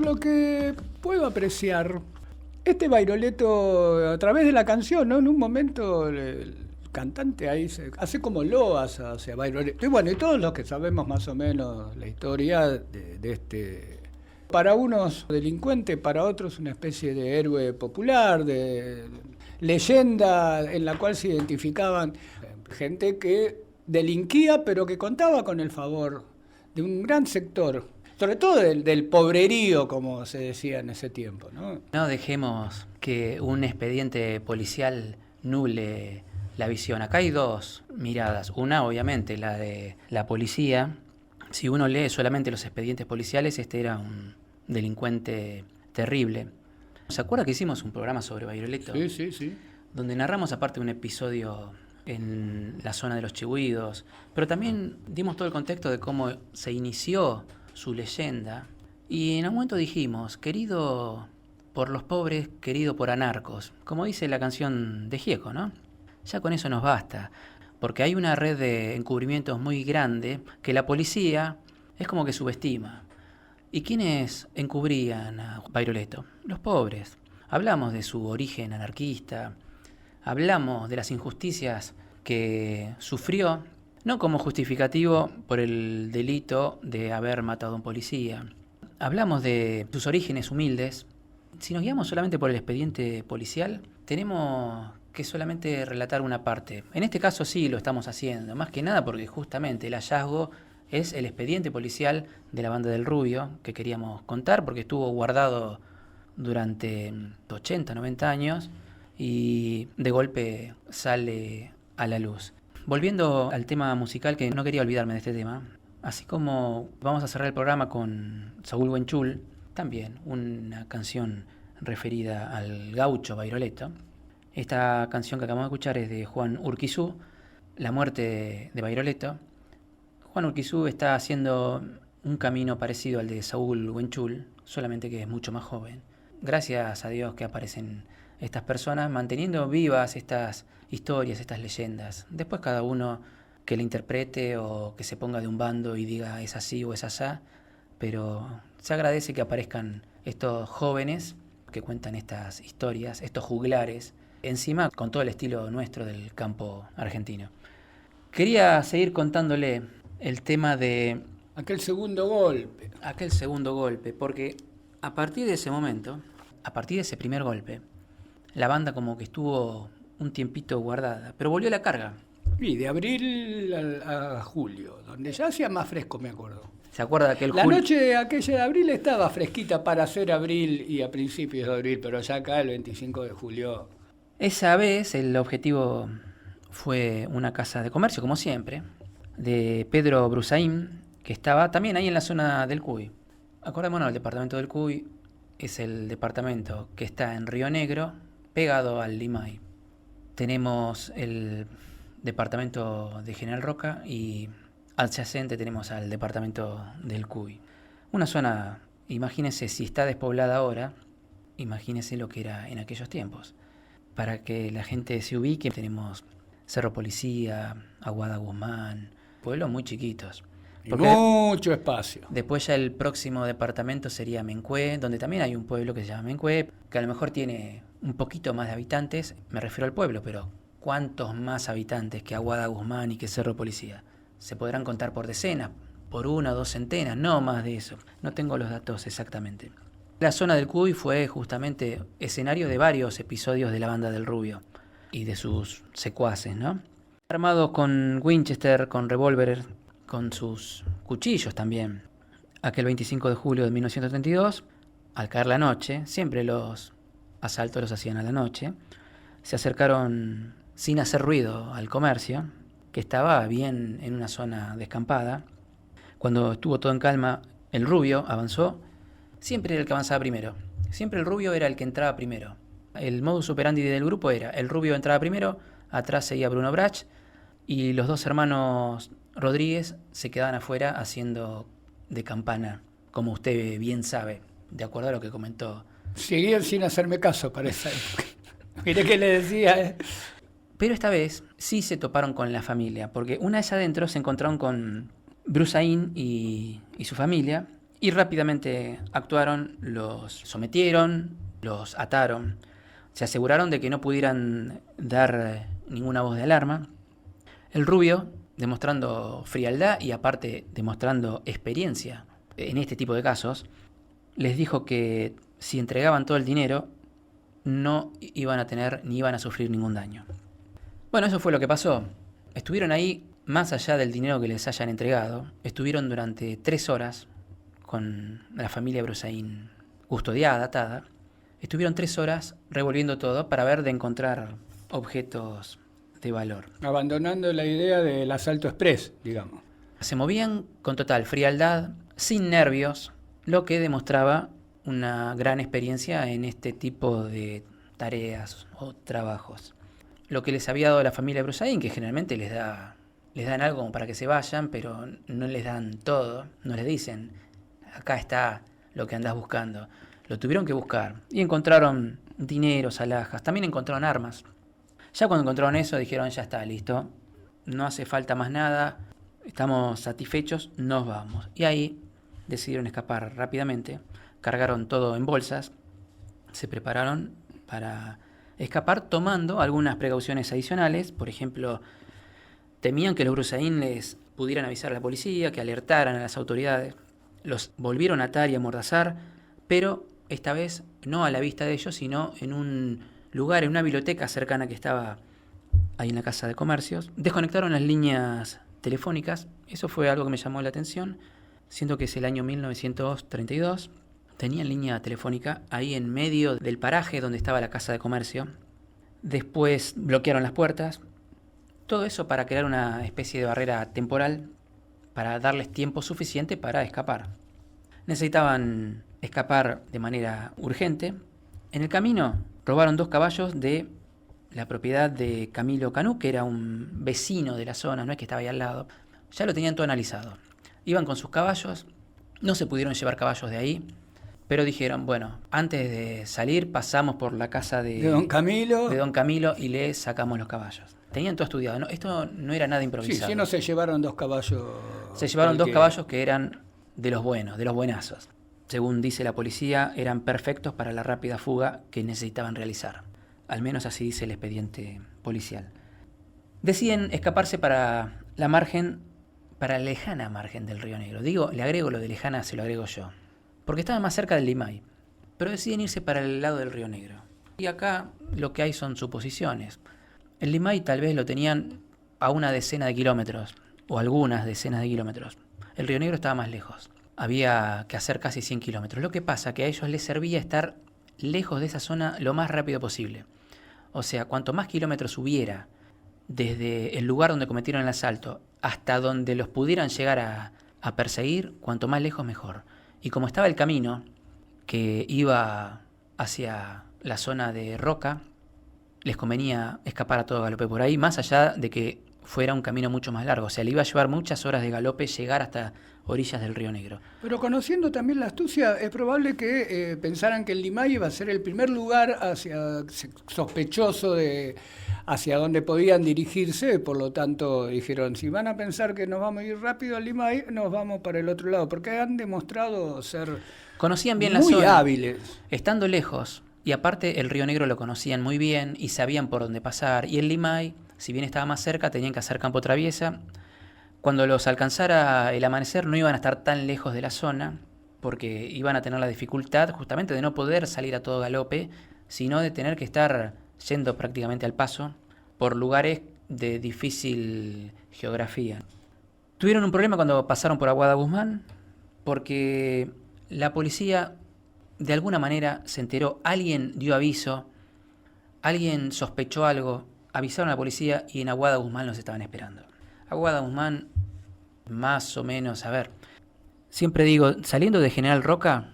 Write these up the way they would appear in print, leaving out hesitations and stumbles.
por lo que puedo apreciar, este Bairoleto, a través de la canción, ¿no? En un momento el cantante ahí hace como loas hacia Bairoleto. Y bueno, y todos los que sabemos más o menos la historia de este... Para unos delincuente, para otros una especie de héroe popular, de leyenda en la cual se identificaban gente que delinquía, pero que contaba con el favor de un gran sector, sobre todo del pobrerío, como se decía en ese tiempo, ¿no? No dejemos que un expediente policial nuble la visión. Acá hay dos miradas. Una, obviamente, la de la policía. Si uno lee solamente los expedientes policiales, este era un delincuente terrible. ¿Se acuerda que hicimos un programa sobre Bairoleto? Sí. Donde narramos aparte un episodio en la zona de los Chihuidos, pero también dimos todo el contexto de cómo se inició su leyenda. Y en un momento dijimos, querido por los pobres, querido por anarcos, como dice la canción de Gieco, ¿no? Ya con eso nos basta, porque hay una red de encubrimientos muy grande que la policía es como que subestima. ¿Y quiénes encubrían a Bairoleto? Los pobres. Hablamos de su origen anarquista, hablamos de las injusticias que sufrió, no como justificativo por el delito de haber matado a un policía. Hablamos de sus orígenes humildes. Si nos guiamos solamente por el expediente policial, tenemos que solamente relatar una parte. En este caso sí lo estamos haciendo, más que nada porque justamente el hallazgo es el expediente policial de la banda del Rubio que queríamos contar porque estuvo guardado durante 80, 90 años y de golpe sale a la luz. Volviendo al tema musical, que no quería olvidarme de este tema, así como vamos a cerrar el programa con Saúl Huenchul, también una canción referida al gaucho Bairoleto. Esta canción que acabamos de escuchar es de Juan Urquizú, La muerte de Bairoleto. Juan Urquizú está haciendo un camino parecido al de Saúl Huenchul, solamente que es mucho más joven. Gracias a Dios que aparecen estas personas manteniendo vivas estas historias, estas leyendas. Después cada uno que la interprete o que se ponga de un bando y diga es así o es asá, pero se agradece que aparezcan estos jóvenes que cuentan estas historias, estos juglares, encima con todo el estilo nuestro del campo argentino. Quería seguir contándole el tema de Aquel segundo golpe. aquel segundo golpe, porque a partir de ese momento, a partir de ese primer golpe, la banda como que estuvo un tiempito guardada, pero volvió a la carga. Y de abril a julio, donde ya hacía más fresco, me acuerdo. ¿Se acuerda de aquel La julio? noche aquella de abril estaba fresquita para hacer abril y a principios de abril, pero ya acá el 25 de julio... Esa vez el objetivo fue una casa de comercio, como siempre, de Pedro Brusaín, que estaba también ahí en la zona del Cuy. Acordémonos, el departamento del Cuy es el departamento que está en Río Negro, pegado al Limay. Tenemos el departamento de General Roca y adyacente tenemos al departamento del Cuy. Una zona, imagínense, si está despoblada ahora, imagínense lo que era en aquellos tiempos. Para que la gente se ubique, tenemos Cerro Policía, Aguada Guzmán, pueblos muy chiquitos. Y mucho espacio. Después ya el próximo departamento sería Mencué, donde también hay un pueblo que se llama Mencué, que a lo mejor tiene un poquito más de habitantes, me refiero al pueblo, pero ¿cuántos más habitantes que Aguada Guzmán y que Cerro Policía? Se podrán contar por decenas, por 1 o 2 centenas, no más de eso. No tengo los datos exactamente. La zona del Cuy fue justamente escenario de varios episodios de la banda del Rubio y de sus secuaces, ¿no? Armados con Winchester, con revólver, con sus cuchillos también. Aquel 25 de julio de 1932, al caer la noche, siempre los asaltos los hacían a la noche, se acercaron sin hacer ruido al comercio, que estaba bien en una zona descampada. Cuando estuvo todo en calma, el Rubio avanzó. Siempre era el que avanzaba primero. Siempre el Rubio era el que entraba primero. El modus operandi del grupo era, el Rubio entraba primero, atrás seguía Bruno Brach, y los dos hermanos Rodríguez se quedaban afuera haciendo de campana, como usted bien sabe, de acuerdo a lo que comentó. Seguían sin hacerme caso para esa época. Mire que le decía, Pero esta vez sí se toparon con la familia, porque una vez adentro se encontraron con Brusaín y su familia, Y rápidamente actuaron, los sometieron, los ataron, se aseguraron de que no pudieran dar ninguna voz de alarma. El rubio, demostrando frialdad y aparte demostrando experiencia en este tipo de casos, les dijo que si entregaban todo el dinero no iban a tener ni iban a sufrir ningún daño. Bueno, eso fue lo que pasó. Estuvieron ahí, más allá del dinero que les hayan entregado, estuvieron durante 3 horas con la familia Brusaín custodiada, atada. Estuvieron 3 horas revolviendo todo para ver de encontrar objetos de valor. Abandonando la idea del asalto express, digamos. Se movían con total frialdad, sin nervios, lo que demostraba una gran experiencia en este tipo de tareas o trabajos. Lo que les había dado la familia Brusaín, que generalmente les dan algo como para que se vayan, pero no les dan todo, no les dicen, acá está lo que andás buscando. Lo tuvieron que buscar y encontraron dineros, alhajas, también encontraron armas. Ya cuando encontraron eso dijeron, ya está, listo, no hace falta más nada, estamos satisfechos, nos vamos. Y ahí decidieron escapar rápidamente, cargaron todo en bolsas, se prepararon para escapar tomando algunas precauciones adicionales. Por ejemplo, temían que los Brusaín les pudieran avisar a la policía, que alertaran a las autoridades. Los volvieron a atar y amordazar, pero esta vez no a la vista de ellos, sino en un lugar, en una biblioteca cercana que estaba ahí en la Casa de Comercios. Desconectaron las líneas telefónicas, eso fue algo que me llamó la atención, siendo que es el año 1932. Tenían línea telefónica ahí en medio del paraje donde estaba la Casa de Comercio. Después bloquearon las puertas. Todo eso para crear una especie de barrera temporal para darles tiempo suficiente para escapar. Necesitaban escapar de manera urgente. En el camino robaron 2 caballos de la propiedad de Camilo Canú, que era un vecino de la zona, no es que estaba ahí al lado. Ya lo tenían todo analizado. Iban con sus caballos, no se pudieron llevar caballos de ahí, pero dijeron, bueno, antes de salir pasamos por la casa de Don Camilo y le sacamos los caballos. Tenían todo estudiado, ¿no? Esto no era nada improvisado. Sí, no se llevaron 2 caballos. Se llevaron 2 caballos que eran de los buenos, de los buenazos. Según dice la policía, eran perfectos para la rápida fuga que necesitaban realizar. Al menos así dice el expediente policial. Deciden escaparse para la lejana margen del Río Negro. Digo, le agrego lo de lejana, se lo agrego yo. Porque estaban más cerca del Limay. Pero deciden irse para el lado del Río Negro. Y acá lo que hay son suposiciones. El Limay tal vez lo tenían a una decena de kilómetros, o algunas decenas de kilómetros. El Río Negro estaba más lejos. Había que hacer casi 100 kilómetros. Lo que pasa que a ellos les servía estar lejos de esa zona lo más rápido posible. O sea, cuanto más kilómetros hubiera desde el lugar donde cometieron el asalto hasta donde los pudieran llegar a perseguir, cuanto más lejos mejor. Y como estaba el camino que iba hacia la zona de Roca, les convenía escapar a todo galope por ahí, más allá de que fuera un camino mucho más largo. O sea, le iba a llevar muchas horas de galope llegar hasta orillas del Río Negro. Pero conociendo también la astucia, es probable que pensaran que el Limay iba a ser el primer lugar sospechoso de hacia donde podían dirigirse. Por lo tanto, dijeron, si van a pensar que nos vamos a ir rápido al Limay, nos vamos para el otro lado, porque han demostrado ser conocían bien muy la zona, hábiles. Estando lejos. Y aparte el Río Negro lo conocían muy bien y sabían por dónde pasar. Y el Limay, si bien estaba más cerca, tenían que hacer campo traviesa. Cuando los alcanzara el amanecer no iban a estar tan lejos de la zona, porque iban a tener la dificultad justamente de no poder salir a todo galope, sino de tener que estar yendo prácticamente al paso por lugares de difícil geografía. Tuvieron un problema cuando pasaron por Aguada Guzmán, porque la policía de alguna manera se enteró, alguien dio aviso, alguien sospechó algo, avisaron a la policía y en Aguada Guzmán los estaban esperando. Aguada Guzmán, más o menos, a ver, siempre digo, saliendo de General Roca,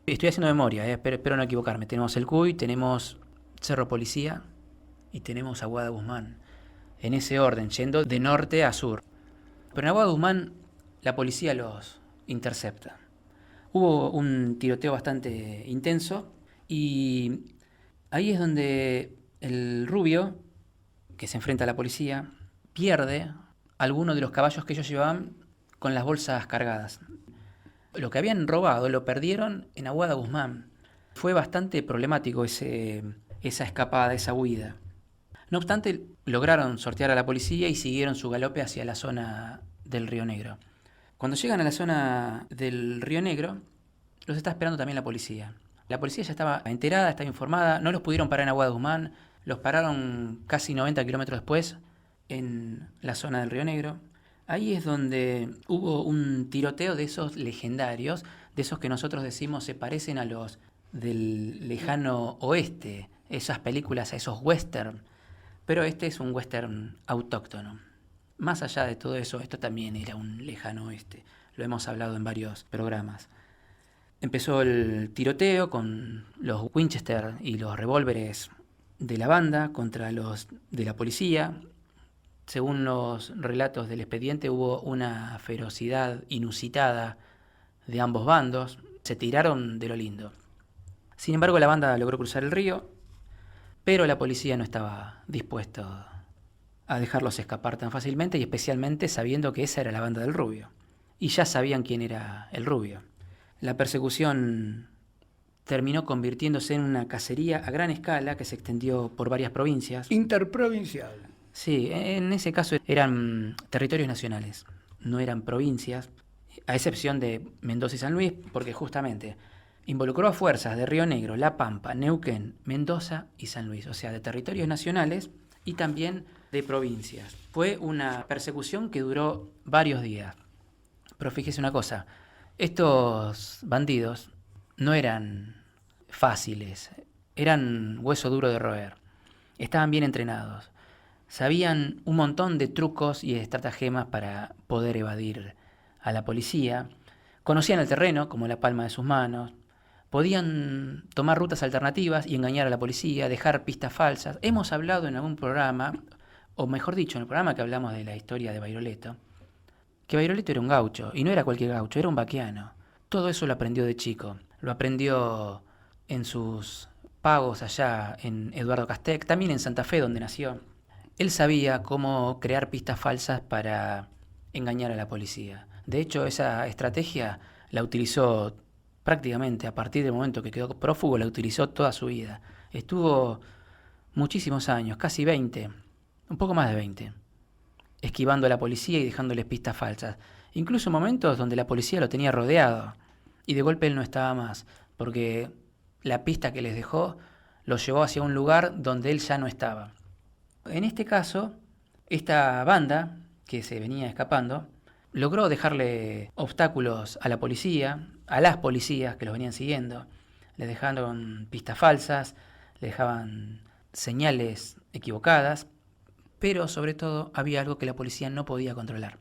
estoy haciendo memoria, espero no equivocarme, tenemos el Cuy, tenemos Cerro Policía y tenemos Aguada Guzmán, en ese orden, yendo de norte a sur. Pero en Aguada Guzmán la policía los intercepta. Hubo un tiroteo bastante intenso y ahí es donde el rubio, que se enfrenta a la policía, pierde alguno de los caballos que ellos llevaban con las bolsas cargadas. Lo que habían robado lo perdieron en Aguada Guzmán. Fue bastante problemático esa escapada, esa huida. No obstante, lograron sortear a la policía y siguieron su galope hacia la zona del Río Negro. Cuando llegan a la zona del Río Negro, los está esperando también la policía. La policía ya estaba enterada, estaba informada, no los pudieron parar en Aguada Guzmán, los pararon casi 90 kilómetros después en la zona del Río Negro. Ahí es donde hubo un tiroteo de esos legendarios, de esos que nosotros decimos se parecen a los del lejano oeste, esas películas, a esos western, pero este es un western autóctono. Más allá de todo eso, esto también era un lejano oeste, lo hemos hablado en varios programas. Empezó el tiroteo con los Winchester y los revólveres de la banda contra los de la policía. Según los relatos del expediente, hubo una ferocidad inusitada de ambos bandos. Se tiraron de lo lindo. Sin embargo, la banda logró cruzar el río, pero la policía no estaba dispuesto a dejarlos escapar tan fácilmente, y especialmente sabiendo que esa era la banda del Rubio. Y ya sabían quién era el Rubio. La persecución terminó convirtiéndose en una cacería a gran escala que se extendió por varias provincias. Interprovincial. Sí, en ese caso eran territorios nacionales, no eran provincias, a excepción de Mendoza y San Luis, porque justamente involucró a fuerzas de Río Negro, La Pampa, Neuquén, Mendoza y San Luis, o sea, de territorios nacionales y también de provincias. Fue una persecución que duró varios días. Pero fíjese una cosa, estos bandidos no eran fáciles, eran hueso duro de roer, estaban bien entrenados. Sabían un montón de trucos y estratagemas para poder evadir a la policía. Conocían el terreno como la palma de sus manos. Podían tomar rutas alternativas y engañar a la policía, dejar pistas falsas. Hemos hablado en algún programa, o mejor dicho, en el programa que hablamos de la historia de Bairoleto, que Bairoleto era un gaucho, y no era cualquier gaucho, era un vaquiano. Todo eso lo aprendió de chico. Lo aprendió en sus pagos allá en Eduardo Castec, también en Santa Fe, donde nació. Él sabía cómo crear pistas falsas para engañar a la policía. De hecho, esa estrategia la utilizó prácticamente a partir del momento que quedó prófugo, la utilizó toda su vida. Estuvo muchísimos años, casi 20, un poco más de 20, esquivando a la policía y dejándoles pistas falsas. Incluso momentos donde la policía lo tenía rodeado y de golpe él no estaba más, porque la pista que les dejó lo llevó hacia un lugar donde él ya no estaba. En este caso, esta banda que se venía escapando logró dejarle obstáculos a la policía, a las policías que los venían siguiendo. Les dejaron pistas falsas, les dejaban señales equivocadas, pero sobre todo había algo que la policía no podía controlar.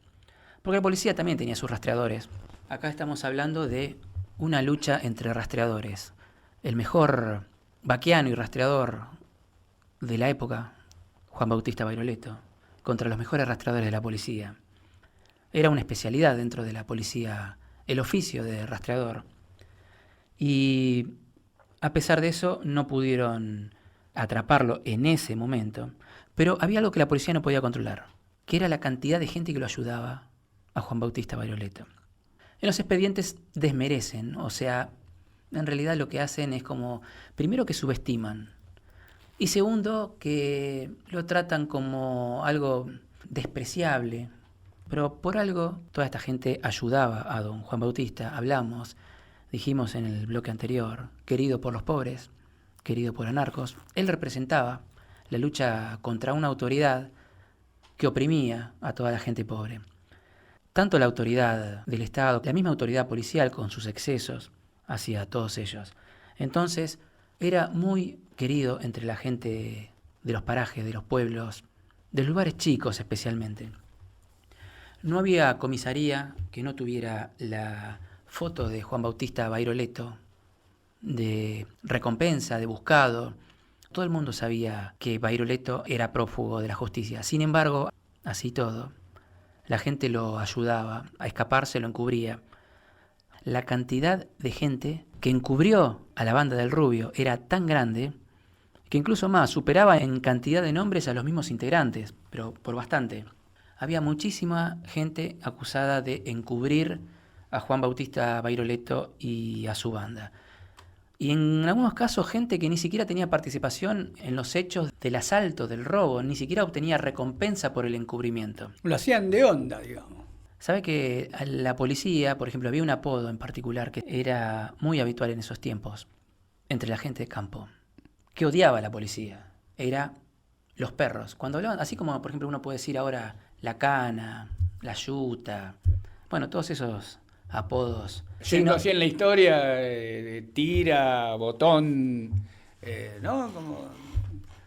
Porque la policía también tenía sus rastreadores. Acá estamos hablando de una lucha entre rastreadores. El mejor vaquiano y rastreador de la época, Juan Bautista Bairoleto, contra los mejores rastreadores de la policía. Era una especialidad dentro de la policía, el oficio de rastreador. Y a pesar de eso, no pudieron atraparlo en ese momento. Pero había algo que la policía no podía controlar, que era la cantidad de gente que lo ayudaba a Juan Bautista Bairoleto. En los expedientes desmerecen, o sea, en realidad lo que hacen es como, primero que subestiman, y segundo, que lo tratan como algo despreciable. Pero por algo toda esta gente ayudaba a don Juan Bautista. Hablamos, dijimos en el bloque anterior, querido por los pobres, querido por anarcos. Él representaba la lucha contra una autoridad que oprimía a toda la gente pobre. Tanto la autoridad del Estado, la misma autoridad policial con sus excesos hacia todos ellos. Entonces, era muy querido entre la gente de los parajes, de los pueblos, de los lugares chicos especialmente. No había comisaría que no tuviera la foto de Juan Bautista Bairoleto, de recompensa, de buscado. Todo el mundo sabía que Bairoleto era prófugo de la justicia. Sin embargo, así todo, la gente lo ayudaba a escaparse, lo encubría. La cantidad de gente que encubrió a la banda del Rubio era tan grande que incluso más, superaba en cantidad de nombres a los mismos integrantes, pero por bastante. Había muchísima gente acusada de encubrir a Juan Bautista Bairoleto y a su banda. Y en algunos casos gente que ni siquiera tenía participación en los hechos del asalto, del robo, ni siquiera obtenía recompensa por el encubrimiento. Lo hacían de onda, digamos. Sabe que a la policía, por ejemplo, había un apodo en particular que era muy habitual en esos tiempos entre la gente de campo, que odiaba a la policía. Era los perros. Cuando hablaban, así como por ejemplo uno puede decir ahora la cana, la yuta, bueno, todos esos apodos. Yendo así en la historia, tira, botón, ¿no? Como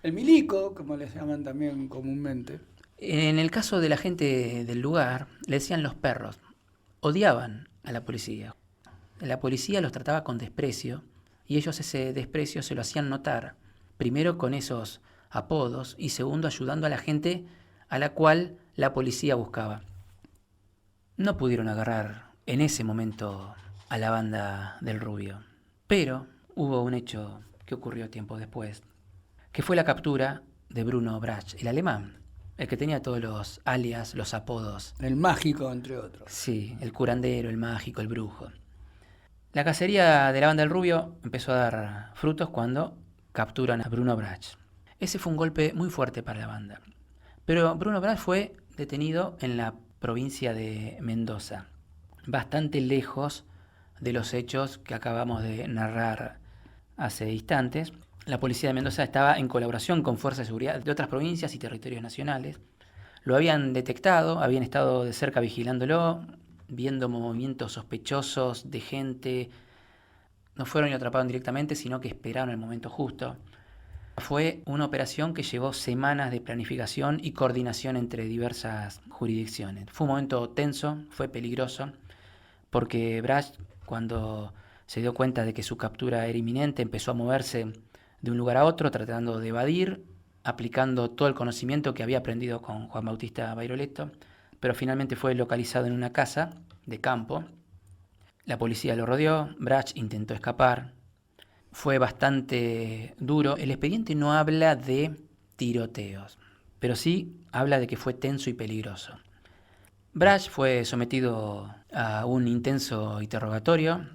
el milico, como les llaman también comúnmente. En el caso de la gente del lugar, le decían los perros. Odiaban a la policía. La policía los trataba con desprecio y ellos ese desprecio se lo hacían notar, primero con esos apodos y segundo ayudando a la gente a la cual la policía buscaba. No pudieron agarrar en ese momento a la banda del Rubio, pero hubo un hecho que ocurrió tiempo después, que fue la captura de Bruno Brach, el alemán, el que tenía todos los alias, los apodos. El mágico, entre otros. Sí, el curandero, el mágico, el brujo. La cacería de la banda del Rubio empezó a dar frutos cuando capturan a Bruno Brach. Ese fue un golpe muy fuerte para la banda. Pero Bruno Brach fue detenido en la provincia de Mendoza, bastante lejos de los hechos que acabamos de narrar hace instantes. La policía de Mendoza estaba en colaboración con fuerzas de seguridad de otras provincias y territorios nacionales. Lo habían detectado, habían estado de cerca vigilándolo, viendo movimientos sospechosos de gente. No fueron y lo atraparon directamente, sino que esperaron el momento justo. Fue una operación que llevó semanas de planificación y coordinación entre diversas jurisdicciones. Fue un momento tenso, fue peligroso, porque Brach, cuando se dio cuenta de que su captura era inminente, empezó a moverse de un lugar a otro, tratando de evadir, aplicando todo el conocimiento que había aprendido con Juan Bautista Bairoleto, pero finalmente fue localizado en una casa de campo. La policía lo rodeó, Brach intentó escapar. Fue bastante duro. El expediente no habla de tiroteos, pero sí habla de que fue tenso y peligroso. Brach fue sometido a un intenso interrogatorio.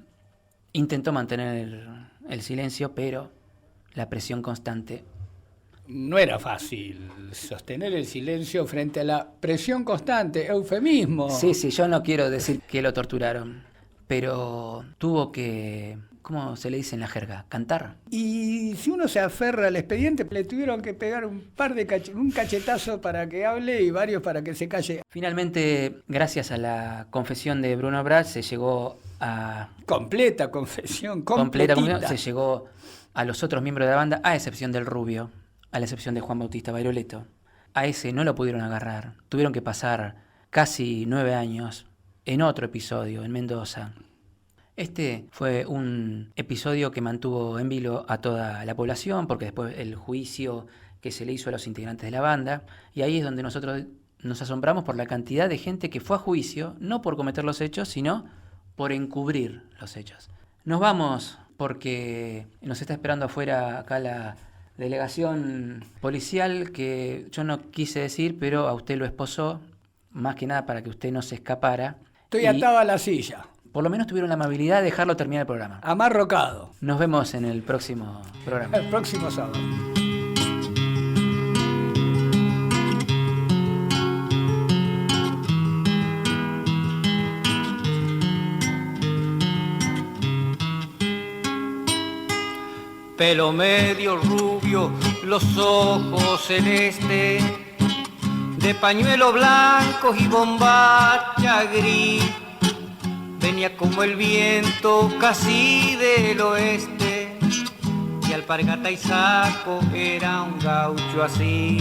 Intentó mantener el silencio, pero la presión constante. No era fácil sostener el silencio frente a la presión constante, eufemismo. Sí, yo no quiero decir que lo torturaron, pero tuvo que, ¿cómo se le dice en la jerga? Cantar. Y si uno se aferra al expediente, le tuvieron que pegar un cachetazo para que hable y varios para que se calle. Finalmente, gracias a la confesión de Bruno Brach, se llegó a... Completa confesión. Se llegó a los otros miembros de la banda, a excepción del Rubio, a la excepción de Juan Bautista Bairoleto. A ese no lo pudieron agarrar. Tuvieron que pasar casi 9 años en otro episodio, en Mendoza. Este fue un episodio que mantuvo en vilo a toda la población, porque después el juicio que se le hizo a los integrantes de la banda, y ahí es donde nosotros nos asombramos por la cantidad de gente que fue a juicio, no por cometer los hechos, sino por encubrir los hechos. Nos vamos porque nos está esperando afuera acá la delegación policial, que yo no quise decir, pero a usted lo esposó, más que nada para que usted no se escapara. Estoy atado a la silla. Por lo menos tuvieron la amabilidad de dejarlo terminar el programa. Amarrocado. Nos vemos en el próximo programa. El próximo sábado. Pelo medio rubio, los ojos celestes, de pañuelo blanco y bombacha gris. Venía como el viento casi del oeste, y alpargata y saco era un gaucho así.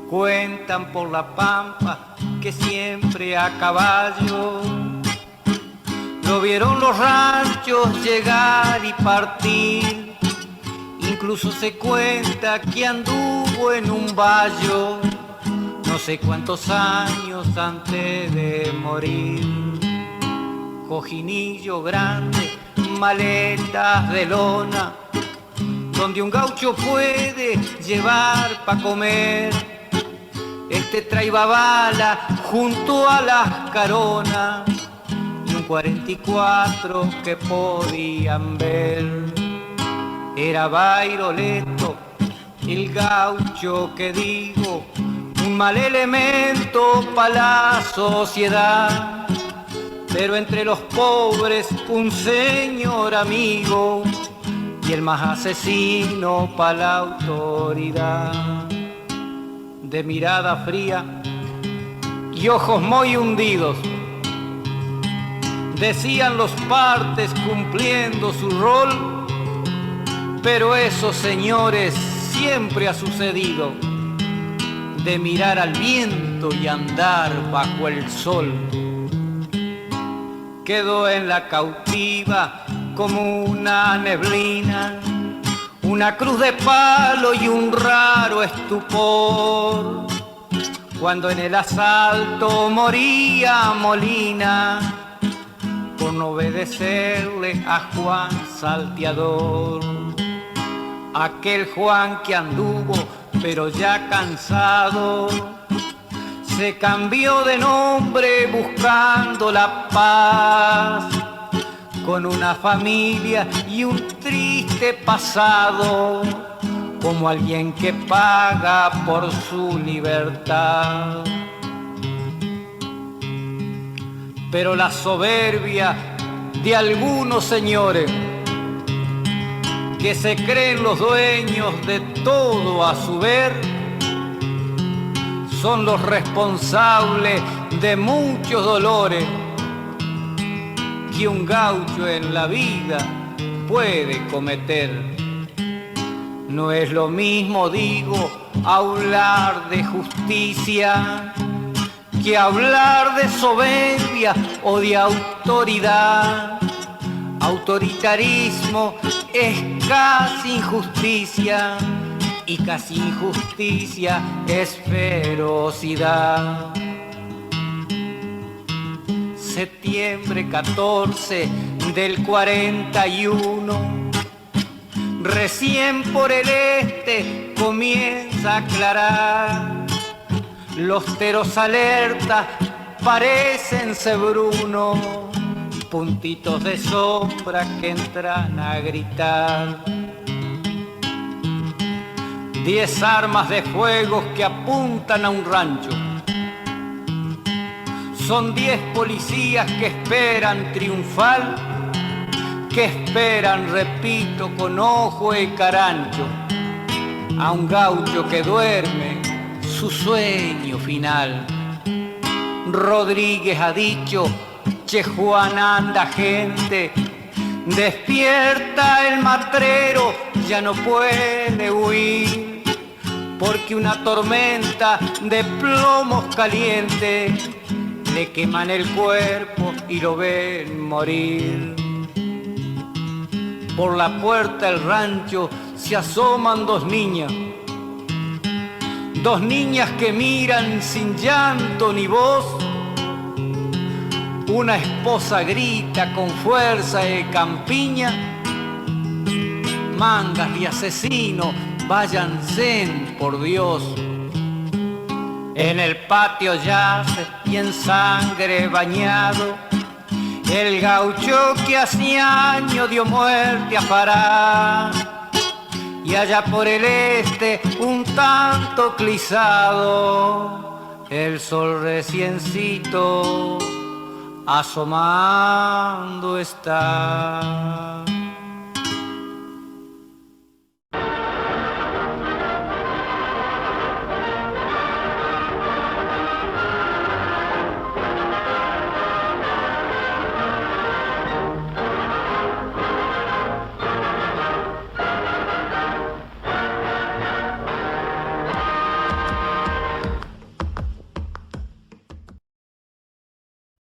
Cuentan por la pampa que siempre a caballo lo vieron los ranchos llegar y partir. Incluso se cuenta que anduvo en un vallo no sé cuántos años antes de morir. Cojinillo grande, maletas de lona, donde un gaucho puede llevar pa' comer. Este traía bala junto a las caronas y 44 que podían ver. Era Bairoleto, el gaucho que digo, un mal elemento para la sociedad, pero entre los pobres un señor amigo y el más asesino para la autoridad. De mirada fría y ojos muy hundidos, decían los partes cumpliendo su rol, pero eso, señores, siempre ha sucedido, de mirar al viento y andar bajo el sol. Quedó en la cautiva como una neblina, una cruz de palo y un raro estupor, cuando en el asalto moría Molina por no obedecerle a Juan Salteador. Aquel Juan que anduvo pero ya cansado, se cambió de nombre buscando la paz, con una familia y un triste pasado, como alguien que paga por su libertad. Pero la soberbia de algunos señores que se creen los dueños de todo a su ver, son los responsables de muchos dolores que un gaucho en la vida puede cometer. No es lo mismo, digo, hablar de justicia que hablar de soberbia o de autoridad. Autoritarismo es casi injusticia y casi injusticia es ferocidad. Septiembre 14 del 41, recién por el este comienza a aclarar. Los teros alerta parecen cebrunos, puntitos de sombra que entran a gritar. 10 armas de fuego que apuntan a un rancho. Son 10 policías que esperan triunfal, que esperan, repito, con ojo y carancho, a un gaucho que duerme su sueño final. Rodríguez ha dicho: che Juan, anda gente, despierta el matrero, ya no puede huir, porque una tormenta de plomos calientes le queman el cuerpo y lo ven morir. Por la puerta del rancho se asoman 2 niñas, 2 niñas que miran sin llanto ni voz. Una esposa grita con fuerza de campiña: mangas de asesino, váyanse por Dios. En el patio yace y en sangre bañado el gaucho que hace años dio muerte a Pará. Y allá por el este, un tanto clisado, el sol reciencito asomando está.